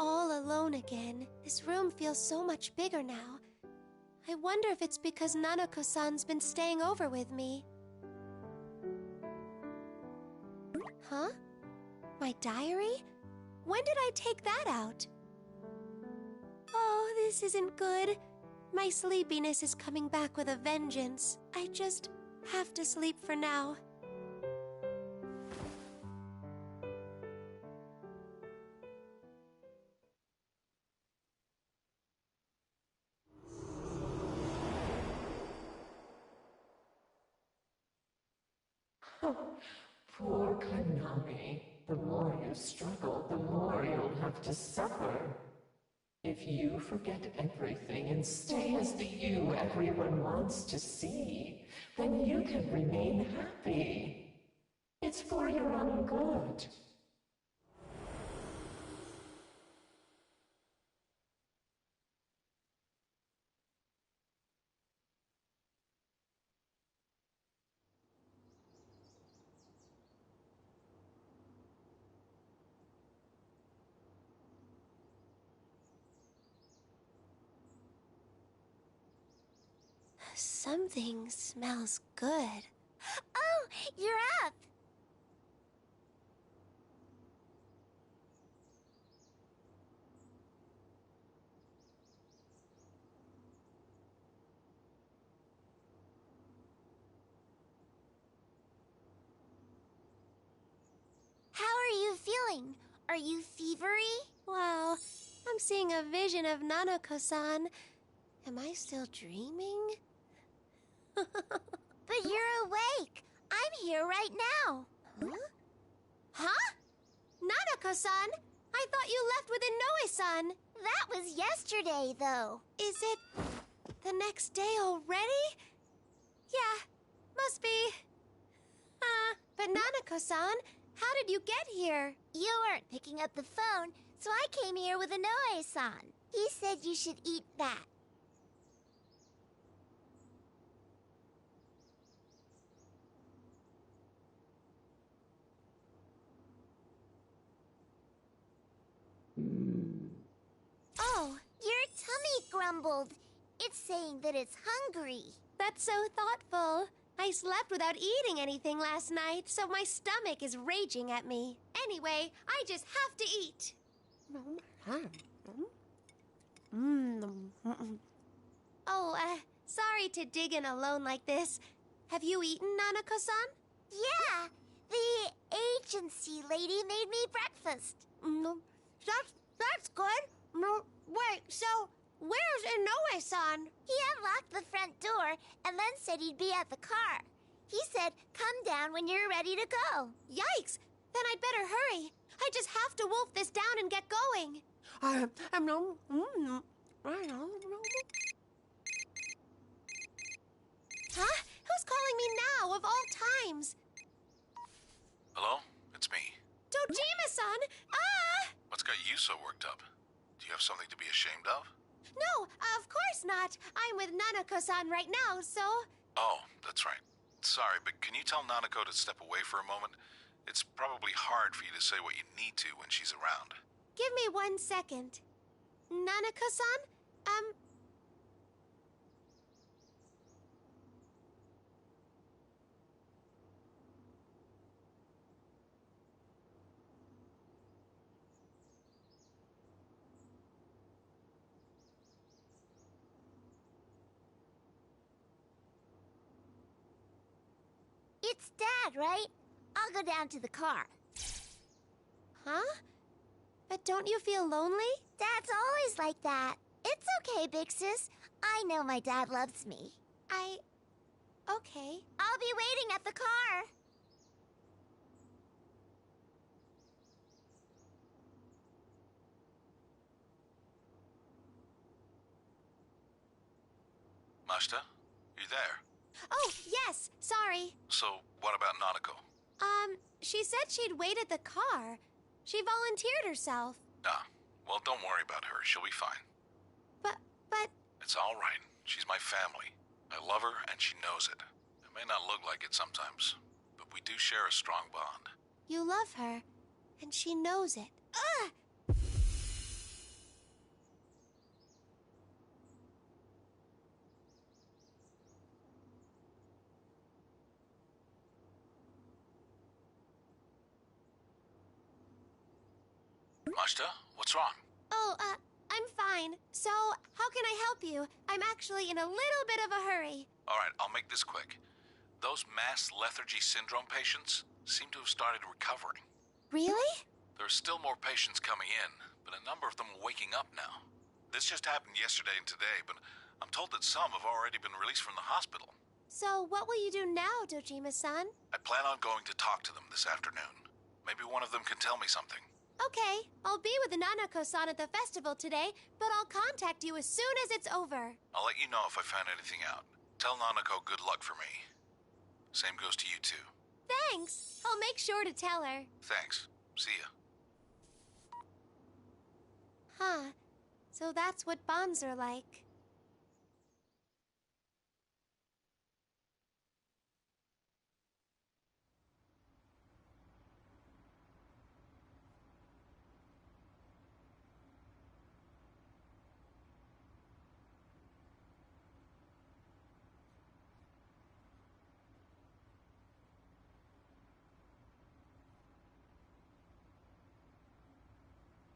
All alone again. This room feels so much bigger now. I wonder if it's because Nanako-san's been staying over with me. Huh? My diary? When did I take that out? Oh, this isn't good. My sleepiness is coming back with a vengeance. I just have to sleep for now. Poor Konami. The more you struggle, the more you'll have to suffer. If you forget everything and stay as the you everyone wants to see, then you can remain happy. It's for your own good. Something smells good. Oh, you're up. How are you feeling? Are you fevery? Wow, I'm seeing a vision of Nanako-san. Am I still dreaming? But you're awake. I'm here right now. Huh? Nanako-san? I thought you left with Inoue-san. That was yesterday, though. Is it the next day already? Yeah, must be. But Nanako-san, how did you get here? You weren't picking up the phone, so I came here with Inoue-san. He said you should eat that. Oh, your tummy grumbled. It's saying that it's hungry. That's so thoughtful. I slept without eating anything last night, so my stomach is raging at me. Anyway, I just have to eat. Oh, sorry to dig in alone like this. Have you eaten, Nanako-san? Yeah, the agency lady made me breakfast. That's good. Wait, so where's Inoue-san? He unlocked the front door and then said he'd be at the car. He said, come down when you're ready to go. Yikes! Then I'd better hurry. I just have to wolf this down and get going. Huh? Who's calling me now, of all times? Hello? It's me. Dojima-san! Ah! What's got you so worked up? Do you have something to be ashamed of? No, of course not. I'm with Nanako-san right now, so... Oh, that's right. Sorry, but can you tell Nanako to step away for a moment? It's probably hard for you to say what you need to when she's around. Give me 1 second. Nanako-san? It's Dad, right? I'll go down to the car. Huh? But don't you feel lonely? Dad's always like that. It's okay, Big Sis. I know my dad loves me. Okay. I'll be waiting at the car. Mashita, you there? Oh, yes. Sorry. So, what about Nanako? She said she'd wait at the car. She volunteered herself. Ah, well, don't worry about her. She'll be fine. But... It's all right. She's my family. I love her, and she knows it. It may not look like it sometimes, but we do share a strong bond. You love her, and she knows it. Ugh! Mashita, what's wrong? Oh, I'm fine. So, how can I help you? I'm actually in a little bit of a hurry. All right, I'll make this quick. Those mass lethargy syndrome patients seem to have started recovering. Really? There are still more patients coming in, but a number of them are waking up now. This just happened yesterday and today, but I'm told that some have already been released from the hospital. So, what will you do now, Dojima-san? I plan on going to talk to them this afternoon. Maybe one of them can tell me something. Okay, I'll be with the Nanako-san at the festival today, but I'll contact you as soon as it's over. I'll let you know if I found anything out. Tell Nanako good luck for me. Same goes to you, too. Thanks. I'll make sure to tell her. Thanks. See ya. Huh. So that's what bonds are like.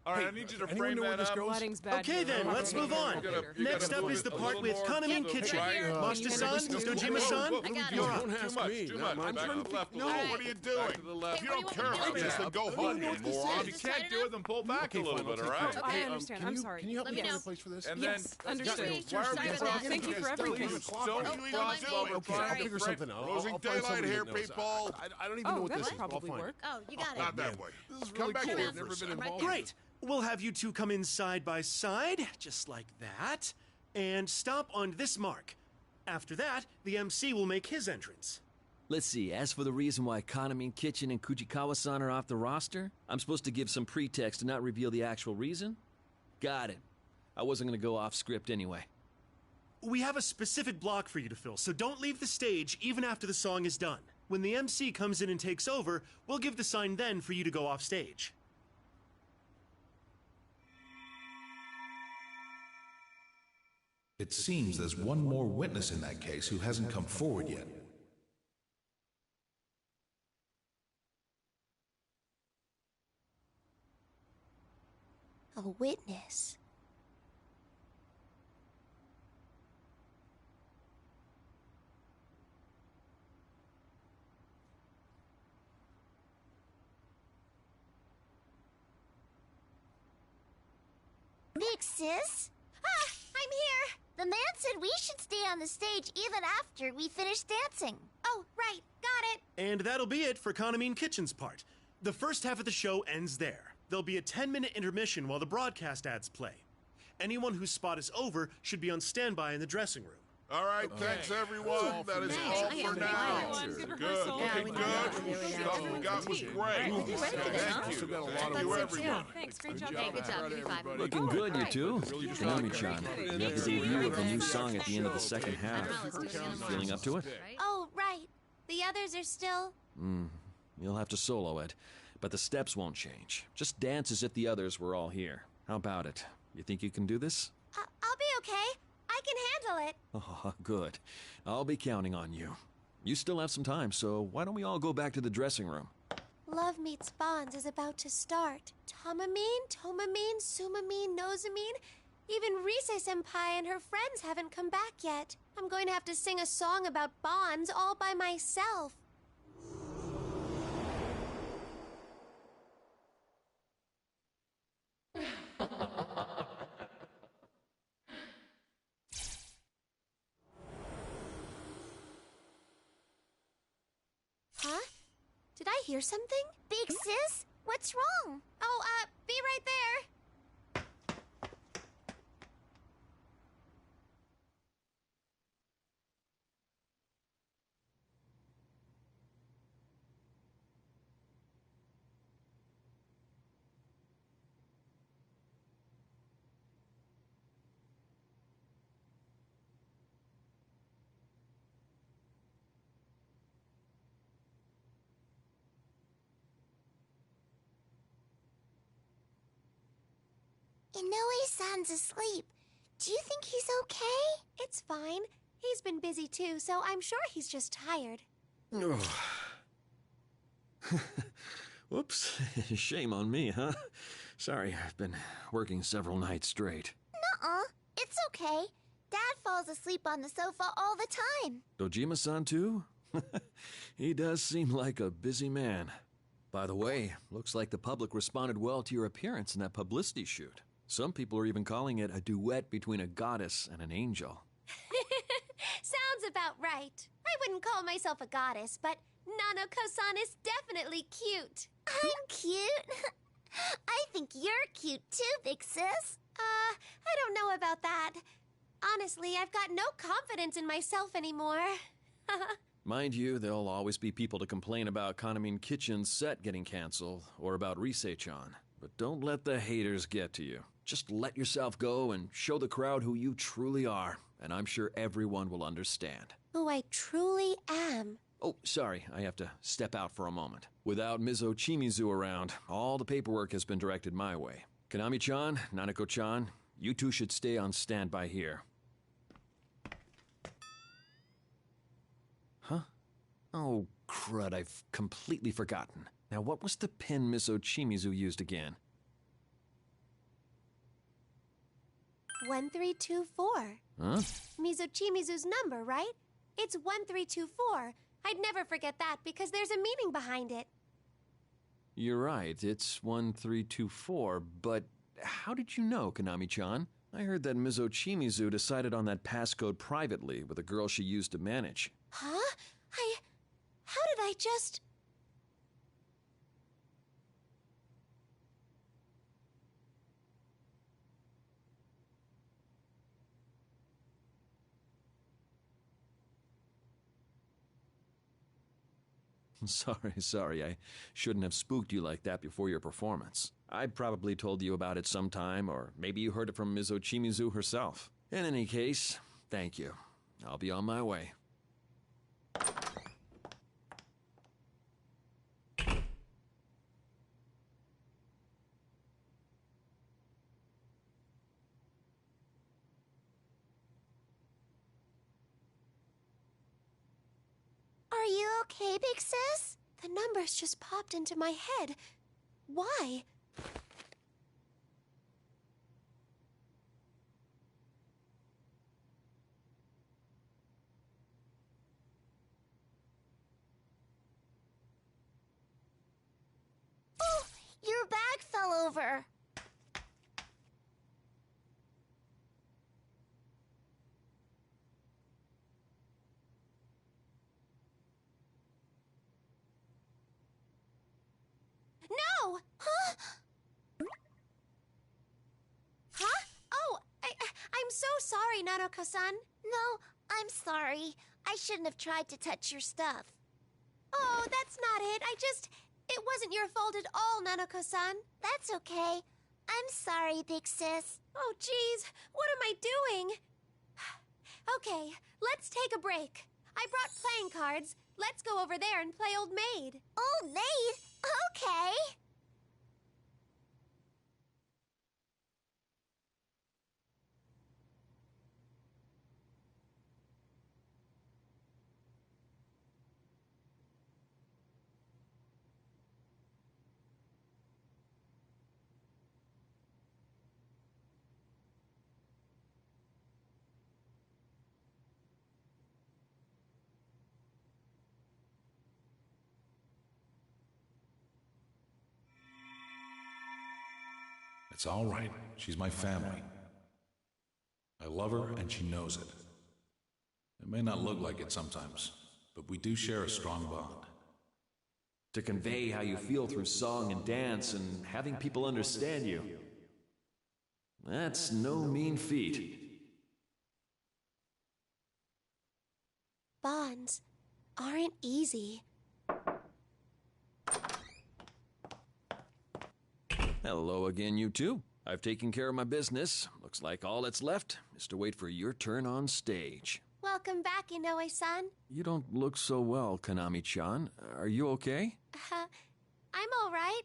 All right, I need you to frame that up. Okay, then, let's move on. Next up is the part with Kanamin Kitchen. Mashita-san, Dojima-san, you're up. Too much. I'm trying to left. No, what are you doing? If you don't care about this, then go home, you moron. If you can't do it, then pull back a little bit, all right? I understand. I'm sorry. Can you help me Let find know. a place for this? And then, understood. Thank you for everything. Don't you I'll figure something out. Losing daylight here, people. I don't even know what this is. I'll find it. Oh, you got it. Not that way. Come back here. Never been involved. Great. We'll have you two come in side by side, just like that, and stop on this mark. After that, the MC will make his entrance. Let's see, as for the reason why Kaname Kitchen and Kujikawa-san are off the roster, I'm supposed to give some pretext and not reveal the actual reason? Got it. I wasn't going to go off script anyway. We have a specific block for you to fill, so don't leave the stage even after the song is done. When the MC comes in and takes over, we'll give the sign then for you to go off stage. It seems there's one more witness in that case who hasn't come forward yet. A witness. Big sis? I'm here! The man said we should stay on the stage even after we finish dancing. Oh, right, got it. And that'll be it for Kaname Kitchen's part. The first half of the show ends there. There'll be a 10-minute intermission while the broadcast ads play. Anyone whose spot is over should be on standby in the dressing room. All right, thanks everyone. That is all for now. Good, looking good. Stuff we got was great. Thank you. Thank you, everyone. Thanks, great job. Good job. Looking good, you two. Kaname-chan, you have the debut of the new song at the end of the second half. Feeling up to it? Oh, right. The others are still... You'll have to solo it, but the steps won't change. Just dance as if the others were all here. How about it? You think you can do this? I'll be okay. I can handle it. Oh, good. I'll be counting on you. You still have some time, so why don't we all go back to the dressing room? Love Meets Bonds is about to start. Tamamine, Tomamine, Sumamine, Nosamine. Even Rise-senpai and her friends haven't come back yet. I'm going to have to sing a song about bonds all by myself. Huh? Did I hear something? Big sis, what's wrong? Oh, be right there. Inoue-san's asleep. Do you think he's okay? It's fine. He's been busy too, so I'm sure he's just tired. Whoops. Shame on me, huh? Sorry, I've been working several nights straight. Nuh-uh. It's okay. Dad falls asleep on the sofa all the time. Dojima-san too? He does seem like a busy man. By the way, looks like the public responded well to your appearance in that publicity shoot. Some people are even calling it a duet between a goddess and an angel. Sounds about right. I wouldn't call myself a goddess, but Nanako-san is definitely cute. I'm cute? I think you're cute too, big sis. I don't know about that. Honestly, I've got no confidence in myself anymore. Mind you, there'll always be people to complain about Kaname Kitchen's set getting canceled, or about Rise-chan. But don't let the haters get to you. Just let yourself go and show the crowd who you truly are, and I'm sure everyone will understand. Who I truly am. Oh, sorry, I have to step out for a moment. Without Mizo Chimizu around, all the paperwork has been directed my way. Kaname-chan, Nanako-chan, you two should stay on standby here. Huh? Oh, crud, I've completely forgotten. Now, what was the pin Mizo Chimizu used again? 1324. Huh? Mizochimizu's number, right? It's 1324. I'd never forget that because there's a meaning behind it. You're right, it's 1324, but how did you know, Kaname-chan? I heard that Mizo Chimizu decided on that passcode privately with a girl she used to manage. Huh? How did I just... Sorry, I shouldn't have spooked you like that before your performance. I probably told you about it sometime, or maybe you heard it from Ms. Ochimizu herself. In any case, thank you. I'll be on my way. Are you okay, Big Sis? The numbers just popped into my head. Why? Oh, your bag fell over. No! Huh? Huh? Oh, I'm so sorry, Nanako-san. No, I'm sorry. I shouldn't have tried to touch your stuff. Oh, that's not it. It wasn't your fault at all, Nanako-san. That's okay. I'm sorry, Big Sis. Oh, geez. What am I doing? Okay, let's take a break. I brought playing cards. Let's go over there and play Old Maid. Old Maid? Okay. It's all right. She's my family. I love her, and she knows it. It may not look like it sometimes, but we do share a strong bond. To convey how you feel through song and dance and having people understand you. That's no mean feat. Bonds aren't easy. Hello again, you two. I've taken care of my business. Looks like all that's left is to wait for your turn on stage. Welcome back, Inoue-san. You don't look so well, Konami-chan. Are you okay? I'm all right.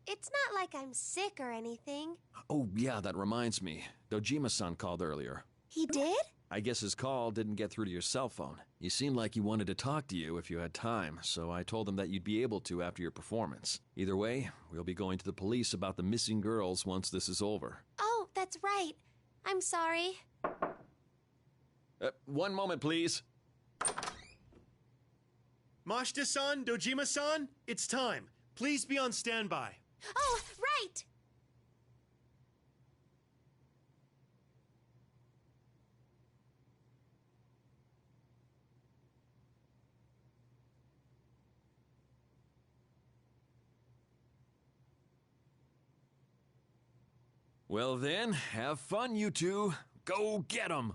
It's not like I'm sick or anything. Oh, yeah, that reminds me. Dojima-san called earlier. He did? I guess his call didn't get through to your cell phone. He seemed like he wanted to talk to you if you had time, so I told him that you'd be able to after your performance. Either way, we'll be going to the police about the missing girls once this is over. Oh, that's right. I'm sorry. One moment, please. Mashita-san, Dojima-san, it's time. Please be on standby. Oh, right! Well then, have fun, you two. Go get 'em!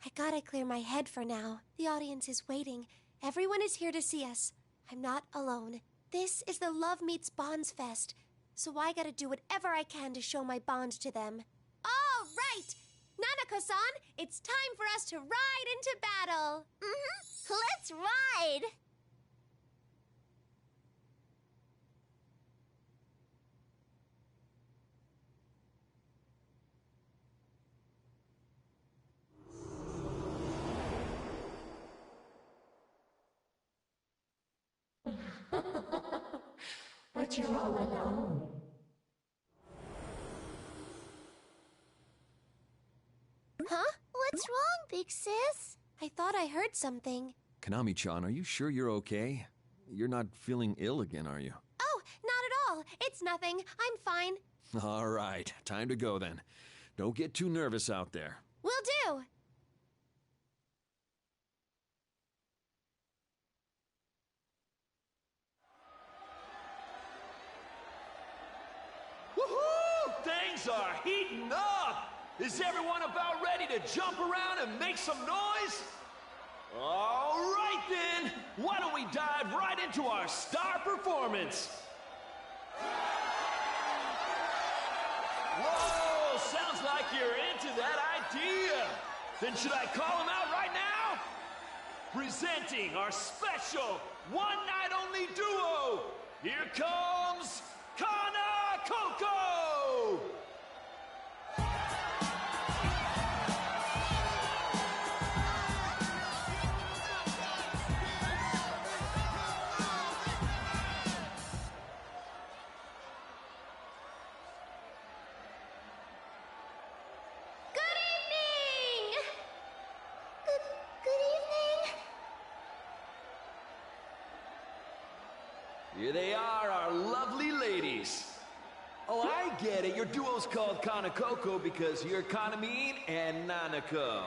I gotta clear my head for now. The audience is waiting. Everyone is here to see us. I'm not alone. This is the Love Meets Bonds Fest, so I gotta do whatever I can to show my bond to them. All right! Nanako-san, it's time for us to ride into battle! Let's ride! But you're all alone. Huh? What's wrong, Big Sis? I thought I heard something. Konami-chan, are you sure you're okay? You're not feeling ill again, are you? Oh, not at all. It's nothing. I'm fine. All right, time to go then. Don't get too nervous out there. Will do. Woohoo! Things are heating up! Is everyone about ready to jump around and make some noise? All right then, why don't we dive right into our star performance? Whoa, sounds like you're into that idea. Then should I call him out right now? Presenting our special one-night-only duo, here comes Kana Coco! Here they are, our lovely ladies. Oh, I get it. Your duo's called Kana Coco because you're Kanamine and Nanako.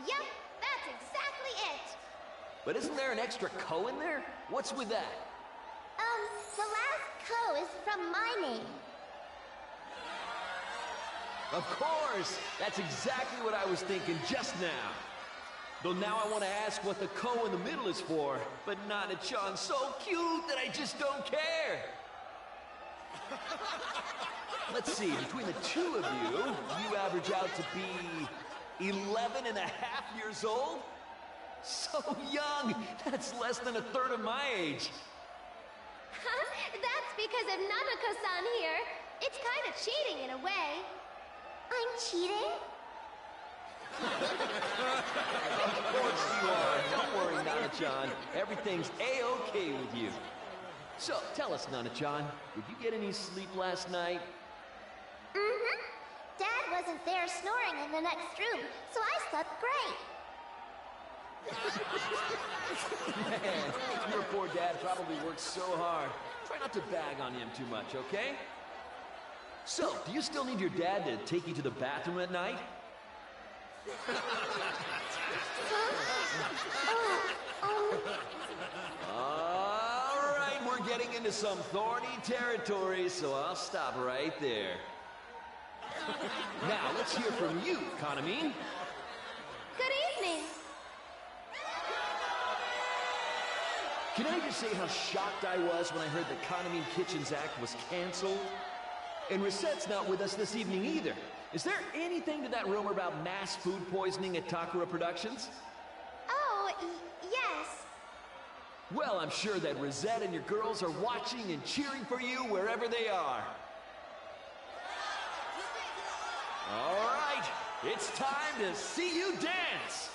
Yup, that's exactly it. But isn't there an extra ko in there? What's with that? The last ko is from my name. Of course! That's exactly what I was thinking just now. Though now I want to ask what the ko in the middle is for, but Nana-chan's so cute that I just don't care. Let's see, between the two of you, you average out to be 11 and a half years old? So young! That's less than a third of my age. That's because of Nanako-san here. It's kind of cheating in a way. I'm cheating? Of course you are. Don't worry, Nana-chan. Everything's A-okay with you. So, tell us, Nana-chan, did you get any sleep last night? Mm-hmm. Dad wasn't there snoring in the next room, so I slept great. Man, your poor dad probably worked so hard. Try not to bag on him too much, okay? So, do you still need your dad to take you to the bathroom at night? All right, we're getting into some thorny territory, so I'll stop right there. Now, let's hear from you, Kanamine. Good evening. Can I just say how shocked I was when I heard the Kanamine Kitchens Act was canceled? And Risette's not with us this evening either. Is there anything to that rumor about mass food poisoning at Takara Productions? Oh, yes. Well, I'm sure that Risette and your girls are watching and cheering for you wherever they are. All right, it's time to see you dance.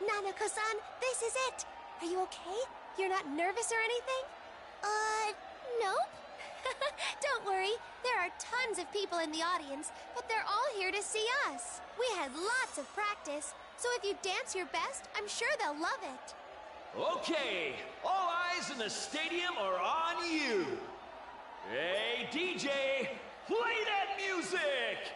Nanako-san, this is it. Are you okay? You're not nervous or anything? Nope. Don't worry. There are tons of people in the audience, but they're all here to see us. We had lots of practice, so if you dance your best, I'm sure they'll love it. Okay, all eyes in the stadium are on you. Hey, DJ, play that music!